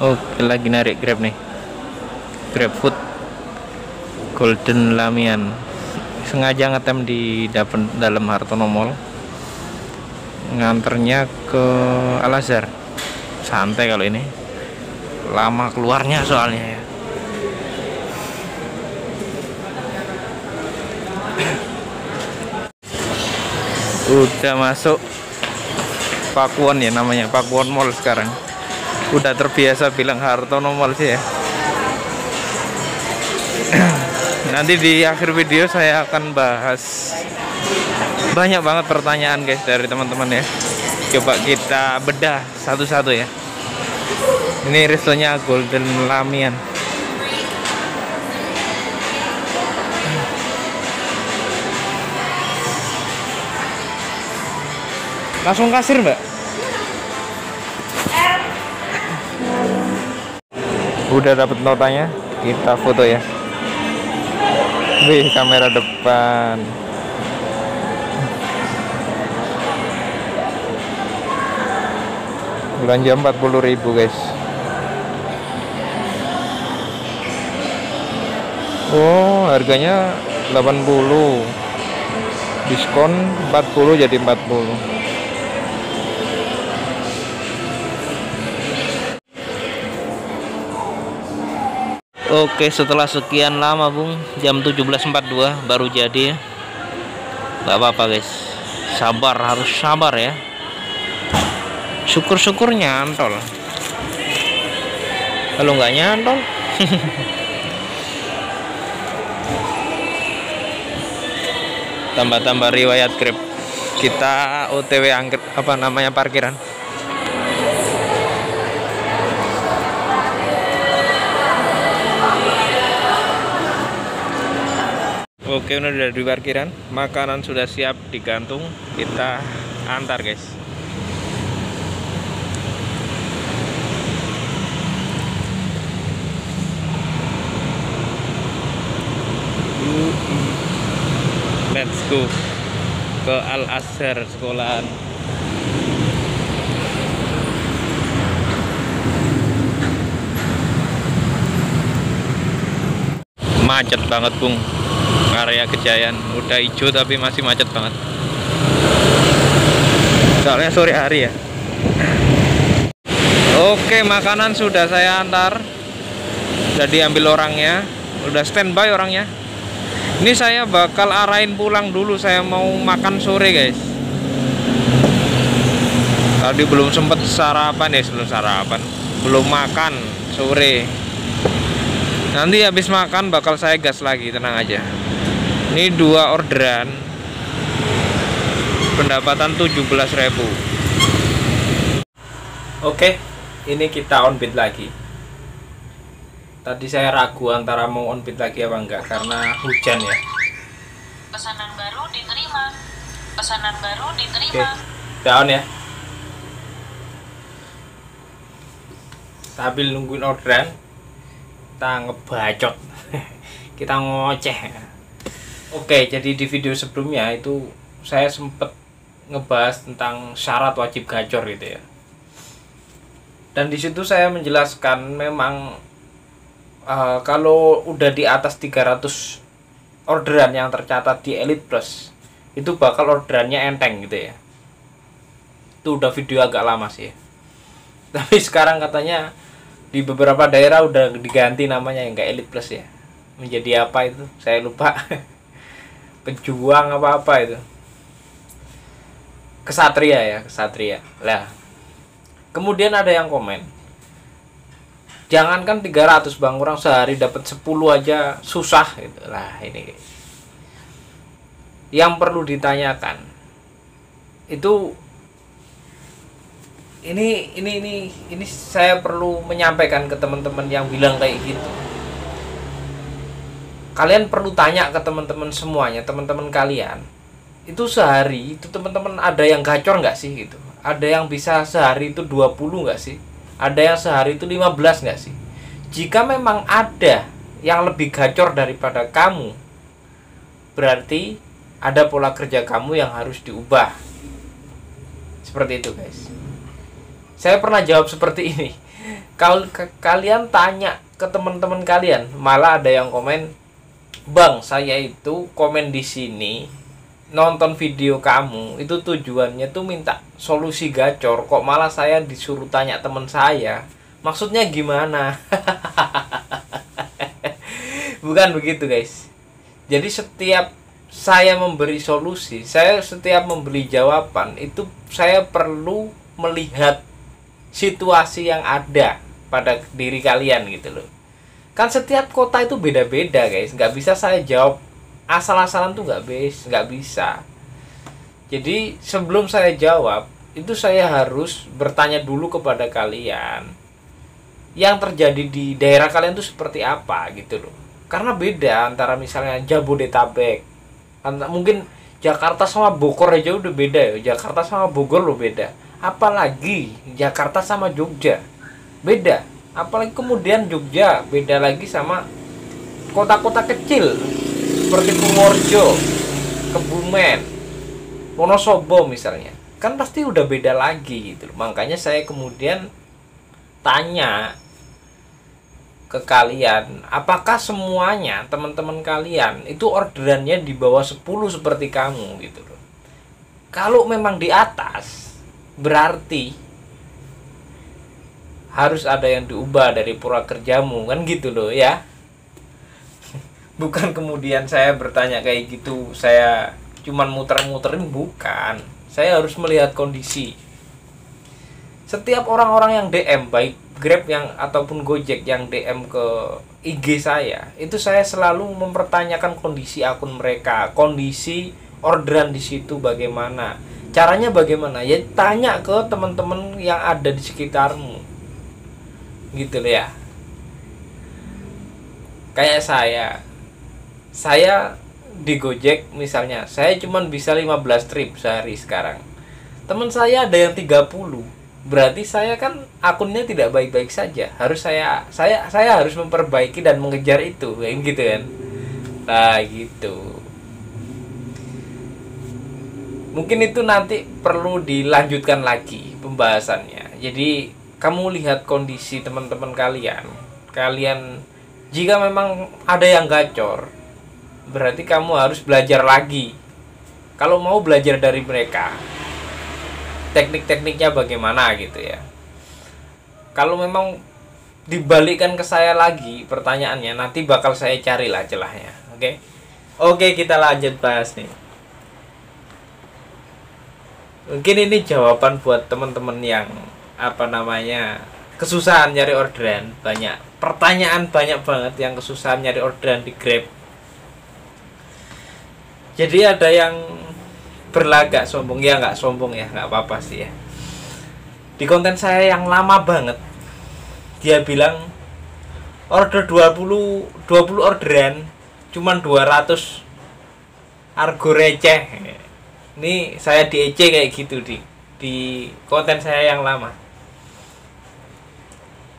Oke, lagi narik Grab nih. Grab Food Golden Lamian. Sengaja ngetem di dalam Hartono Mall. Nganternya ke Al Azhar. Santai kalau ini. Lama keluarnya soalnya ya. Udah masuk Pakuwon ya namanya, Pakuwon Mall sekarang. Udah terbiasa bilang Hartono Mall sih ya. Nanti di akhir video saya akan bahas banyak banget pertanyaan guys dari teman-teman ya. Coba kita bedah satu-satu ya. Ini restonya Golden Lamian. Langsung kasir mbak. Udah dapet notanya, kita foto ya. Wih, kamera depan. Belanja 40.000 guys. Oh, harganya 80. Diskon 40 jadi 40. Oke, setelah sekian lama Bung, jam 17.42 baru jadi ya. Gak apa-apa guys, sabar, harus sabar ya. Syukur-syukur nyantol. Kalau nggak nyantol tambah-tambah riwayat Grab. Kita OTW angkat apa namanya parkiran. Oke, udah di parkiran, makanan sudah siap digantung, kita antar guys. Let's go ke Al Azhar sekolahan. Macet banget Bung, area Kejayaan udah hijau tapi masih macet banget. Soalnya sore hari ya. Oke, makanan sudah saya antar. Udah diambil orangnya, udah standby orangnya. Ini saya bakal arahin pulang dulu, saya mau makan sore guys. Tadi belum sempet sarapan ya, belum makan sore. Nanti habis makan bakal saya gas lagi, tenang aja. Ini 2 orderan, pendapatan 17.000. Oke, ini kita on bid lagi. Tadi saya ragu antara mau on bid lagi apa enggak karena hujan ya. Pesanan baru diterima. Pesanan baru diterima. Oke, down ya. Sambil nungguin orderan, kita ngebacot. Kita ngoceh. Oke, jadi di video sebelumnya itu saya sempet ngebahas tentang syarat wajib gacor gitu ya. Dan di situ saya menjelaskan memang kalau udah di atas 300 orderan yang tercatat di Elite Plus, itu bakal orderannya enteng gitu ya. Itu udah video agak lama sih. Tapi sekarang katanya di beberapa daerah udah diganti namanya yang kayak Elite Plus ya. Menjadi apa itu? Saya lupa. Pejuang apa-apa itu. Kesatria ya, kesatria. Lah. Kemudian ada yang komen, jangankan 300 bang, orang sehari dapat 10 aja susah gitu. Lah ini yang perlu ditanyakan itu, ini saya perlu menyampaikan ke teman-teman yang bilang kayak gitu. Kalian perlu tanya ke teman-teman semuanya, teman-teman kalian itu sehari itu teman-teman ada yang gacor nggak sih gitu? Ada yang bisa sehari itu 20 nggak sih? Ada yang sehari itu 15 nggak sih? Jika memang ada yang lebih gacor daripada kamu, berarti ada pola kerja kamu yang harus diubah. Seperti itu guys. Saya pernah jawab seperti ini. Kalau kalian tanya ke teman-teman kalian, malah ada yang komen, "Bang, saya itu komen di sini nonton video kamu itu tujuannya tuh minta solusi gacor, kok malah saya disuruh tanya teman saya. Maksudnya gimana?" Bukan begitu, guys. Jadi setiap saya memberi solusi, saya setiap memberi jawaban itu saya perlu melihat situasi yang ada pada diri kalian gitu loh. Kan setiap kota itu beda-beda, guys. Nggak bisa saya jawab asal-asalan tuh nggak bisa. Jadi sebelum saya jawab itu saya harus bertanya dulu kepada kalian yang terjadi di daerah kalian tuh seperti apa gitu loh. Karena beda antara misalnya Jabodetabek, mungkin Jakarta sama Bogor aja udah beda ya. Jakarta sama Bogor lo beda. Apalagi Jakarta sama Jogja beda. Apalagi kemudian Jogja beda lagi sama kota-kota kecil seperti Purworejo, Kebumen, Wonosobo misalnya. Kan pasti udah beda lagi gitu. Makanya saya kemudian tanya ke kalian, apakah semuanya teman-teman kalian itu orderannya di bawah 10 seperti kamu gitu loh. Kalau memang di atas, berarti harus ada yang diubah dari pola kerjamu, kan gitu loh ya. Bukan kemudian saya bertanya kayak gitu, saya cuman muter-muterin, bukan. Saya harus melihat kondisi. Setiap orang-orang yang DM, baik Grab yang ataupun Gojek yang DM ke IG saya, itu saya selalu mempertanyakan kondisi akun mereka, kondisi orderan di situ bagaimana, caranya bagaimana. Ya tanya ke teman-teman yang ada di sekitarmu, gitu loh ya. Kayak saya di Gojek misalnya, saya cuma bisa 15 trip sehari sekarang. Teman saya ada yang 30. Berarti saya kan akunnya tidak baik-baik saja. Harus saya harus memperbaiki dan mengejar itu, kayak gitu kan. Nah, gitu. Mungkin itu nanti perlu dilanjutkan lagi pembahasannya. Jadi, kamu lihat kondisi teman-teman kalian. Kalian jika memang ada yang gacor, berarti kamu harus belajar lagi. Kalau mau belajar dari mereka, teknik-tekniknya bagaimana gitu ya. Kalau memang dibalikkan ke saya lagi pertanyaannya, nanti bakal saya carilah celahnya. Oke, kita lanjut bahas nih. Mungkin ini jawaban buat teman-teman yang kesusahan nyari orderan. Banyak pertanyaan, banyak banget yang kesusahan nyari orderan di Grab. Jadi ada yang berlagak sombong, ya nggak sombong ya, nggak apa-apa sih ya. Di konten saya yang lama banget, dia bilang order 20 orderan cuman 200, argo receh. Ini saya di EC kayak gitu di konten saya yang lama.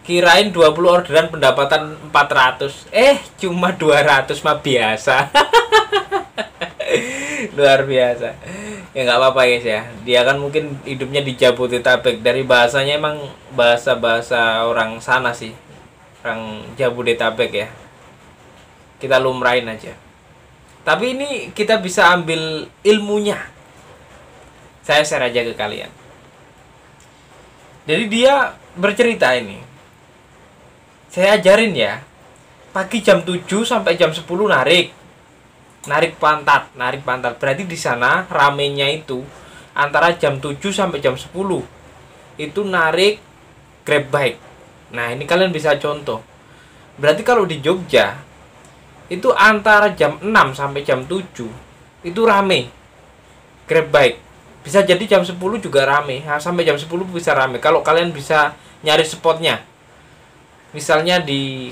Kirain 20 orderan pendapatan 400, cuma 200 mah biasa. Luar biasa. Ya nggak apa-apa guys ya. Dia kan mungkin hidupnya di Jabodetabek. Dari bahasanya emang bahasa orang sana sih, orang Jabodetabek ya. Kita lumrahin aja. Tapi ini kita bisa ambil ilmunya. Saya share aja ke kalian. Jadi dia bercerita ini, saya ajarin ya, pagi jam 7 sampai jam 10 narik pantat. Berarti di sana ramenya itu antara jam 7 sampai jam 10 itu narik Grab bike. Nah, ini kalian bisa contoh. Berarti kalau di Jogja itu antara jam 6 sampai jam 7 itu rame Grab bike. Bisa jadi jam 10 juga rame. Nah, sampai jam 10 bisa rame kalau kalian bisa nyari spotnya. Misalnya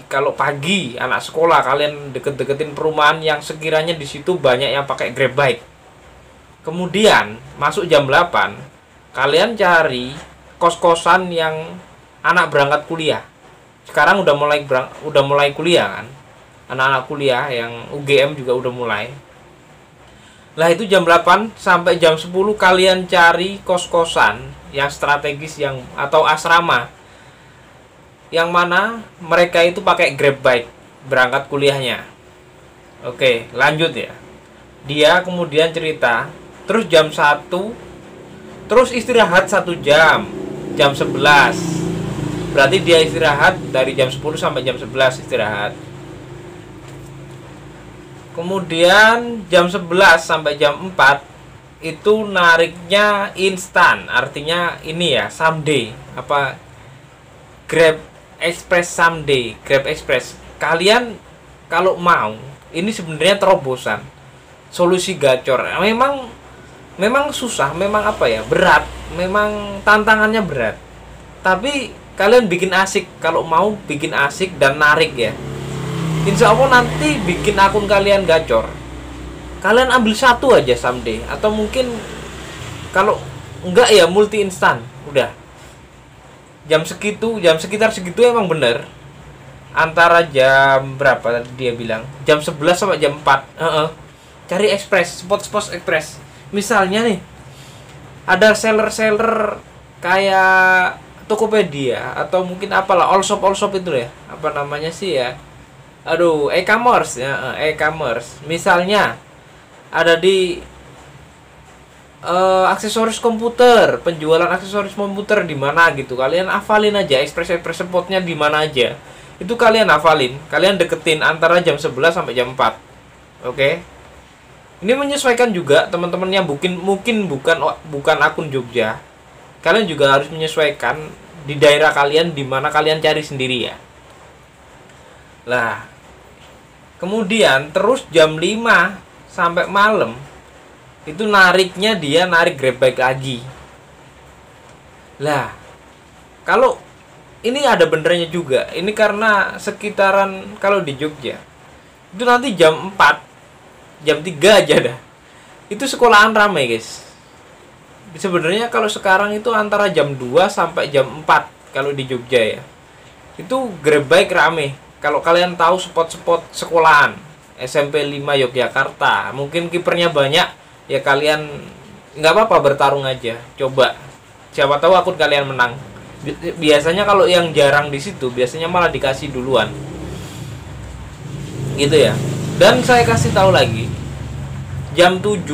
kalau pagi anak sekolah, kalian deket-deketin perumahan yang sekiranya di situ banyak yang pakai Grab bike. Kemudian masuk jam 8, kalian cari kos-kosan yang anak berangkat kuliah. Sekarang udah mulai kuliah kan. Anak-anak kuliah yang UGM juga udah mulai. Lah itu jam 8 sampai jam 10 kalian cari kos-kosan yang strategis atau asrama yang mana mereka itu pakai Grab bike berangkat kuliahnya. Oke, lanjut ya. Dia kemudian cerita, terus jam 1, terus istirahat 1 jam, jam 11. Berarti dia istirahat dari jam 10 sampai jam 11 istirahat. Kemudian jam 11 sampai jam 4 itu nariknya instan, artinya ini ya, someday, apa, Grab Express someday, Grab Express. Kalian kalau mau, ini sebenarnya terobosan, solusi gacor. Memang susah, memang apa ya, berat, memang tantangannya berat. Tapi kalian bikin asik, kalau mau bikin asik dan narik ya. Insya Allah nanti bikin akun kalian gacor. Kalian ambil satu aja someday, atau mungkin kalau enggak ya multi instan. Udah. Jam sekitar segitu emang bener. Antara jam berapa tadi dia bilang? Jam 11 sampai jam 4. Cari express, spot express. Misalnya nih, ada seller-seller kayak Tokopedia atau mungkin apalah, all shop itu ya. Apa namanya sih ya? Aduh, e-commerce ya, e-commerce. Misalnya ada di aksesoris komputer, penjualan aksesoris komputer di mana gitu. Kalian hafalin aja express spotnya di mana aja. Itu kalian hafalin, kalian deketin antara jam 11 sampai jam 4. Oke. Ini menyesuaikan juga teman-teman yang mungkin bukan akun Jogja. Kalian juga harus menyesuaikan di daerah kalian, di mana kalian cari sendiri ya. Lah, kemudian terus jam 5 sampai malam itu nariknya dia narik Grab bike lagi. Lah, kalau ini ada benernya juga. Ini karena sekitaran kalau di Jogja itu nanti jam 4, jam 3 aja dah. Itu sekolahan ramai, guys. Sebenarnya kalau sekarang itu antara jam 2 sampai jam 4 kalau di Jogja ya. Itu Grab bike rame. Kalau kalian tahu spot-spot sekolahan SMP 5 Yogyakarta, mungkin kipernya banyak, ya kalian nggak apa-apa bertarung aja, coba. Siapa tahu akun kalian menang. Biasanya kalau yang jarang di situ, biasanya malah dikasih duluan, gitu ya. Dan saya kasih tahu lagi, jam 7,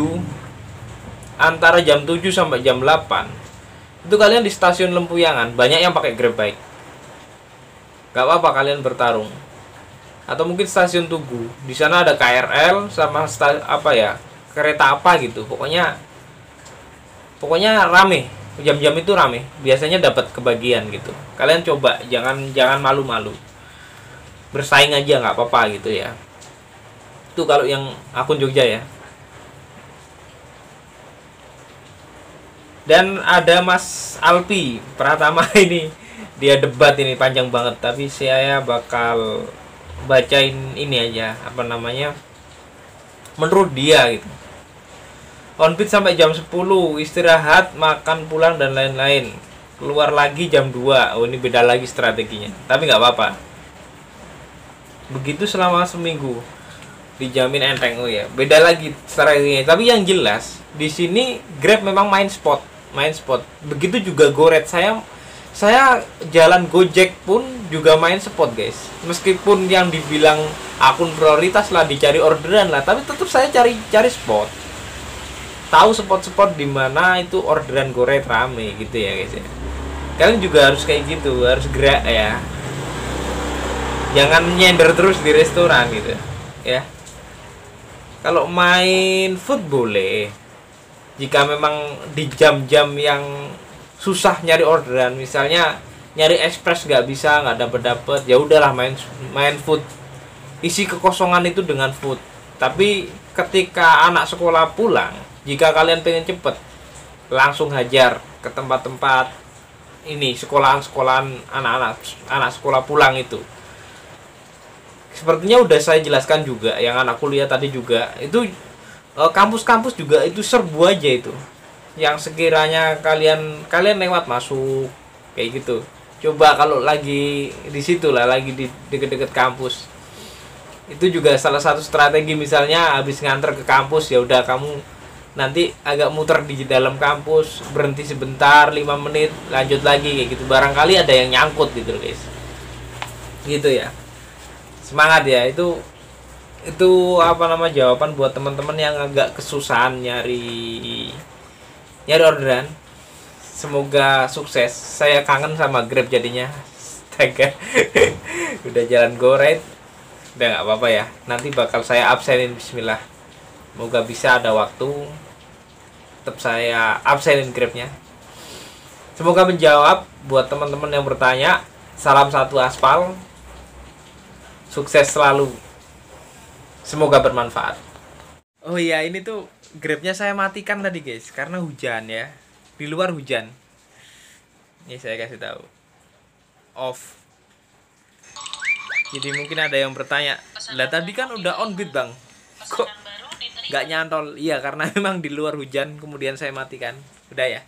antara jam 7 sampai jam 8, itu kalian di stasiun Lempuyangan banyak yang pakai Grab bike. Gak apa-apa kalian bertarung. Atau mungkin stasiun Tugu, di sana ada KRL sama kereta apa gitu. Pokoknya rame. Jam-jam itu rame. Biasanya dapat kebagian gitu. Kalian coba, jangan malu-malu. Bersaing aja nggak apa-apa gitu ya. Itu kalau yang akun Jogja ya. Dan ada Mas Alpi Pratama ini, dia debat ini panjang banget, tapi saya bakal bacain ini aja, apa namanya, menurut dia gitu. On beat sampai jam 10, istirahat, makan, pulang dan lain-lain. Keluar lagi jam 2. Oh, ini beda lagi strateginya, tapi nggak apa-apa. Begitu selama seminggu, dijamin enteng. Oh ya, beda lagi strateginya. Tapi yang jelas di sini Grab memang main spot. Begitu juga Goret. Saya jalan Gojek pun juga main spot, guys. Meskipun yang dibilang akun prioritas lah, dicari orderan lah, tapi tetap saya cari spot. Tahu spot-spot di mana itu orderan Goret rame gitu ya, guys ya. Kalian juga harus kayak gitu, harus gerak ya. Jangan nyender terus di restoran gitu ya. Kalau main food boleh, jika memang di jam-jam yang susah nyari orderan, misalnya nyari express nggak bisa, nggak dapet, ya udahlah main food, isi kekosongan itu dengan food. Tapi ketika anak sekolah pulang, jika kalian pengen cepet, langsung hajar ke tempat-tempat ini, sekolahan anak sekolah pulang itu. Sepertinya udah saya jelaskan juga, yang anak kuliah tadi juga itu, kampus-kampus juga itu serbu aja itu. Yang sekiranya kalian lewat masuk kayak gitu. Coba kalau lagi di situ lah, lagi di deket-deket kampus, itu juga salah satu strategi. Misalnya habis nganter ke kampus, ya udah kamu nanti agak muter di dalam kampus, berhenti sebentar 5 menit, lanjut lagi kayak gitu. Barangkali ada yang nyangkut gitu loh, guys. gitu ya. Semangat ya, itu apa nama jawaban buat teman-teman yang agak kesusahan nyari orderan. Semoga sukses. Saya kangen sama Grab jadinya. Astaga. Udah jalan go ride. Udah nggak apa-apa ya. Nanti bakal saya absenin, bismillah. Semoga bisa ada waktu. Tetap saya absenin Grabnya. Semoga menjawab buat teman-teman yang bertanya. Salam satu aspal. Sukses selalu. Semoga bermanfaat. Oh iya, ini tuh Grabnya saya matikan tadi guys, karena hujan ya. Di luar hujan. Ini saya kasih tahu. Off. Jadi mungkin ada yang bertanya, lah tadi kan udah on grid bang, kok Pesanan baru diterima. nggak nyantol? Iya, karena memang di luar hujan, kemudian saya matikan. Udah ya.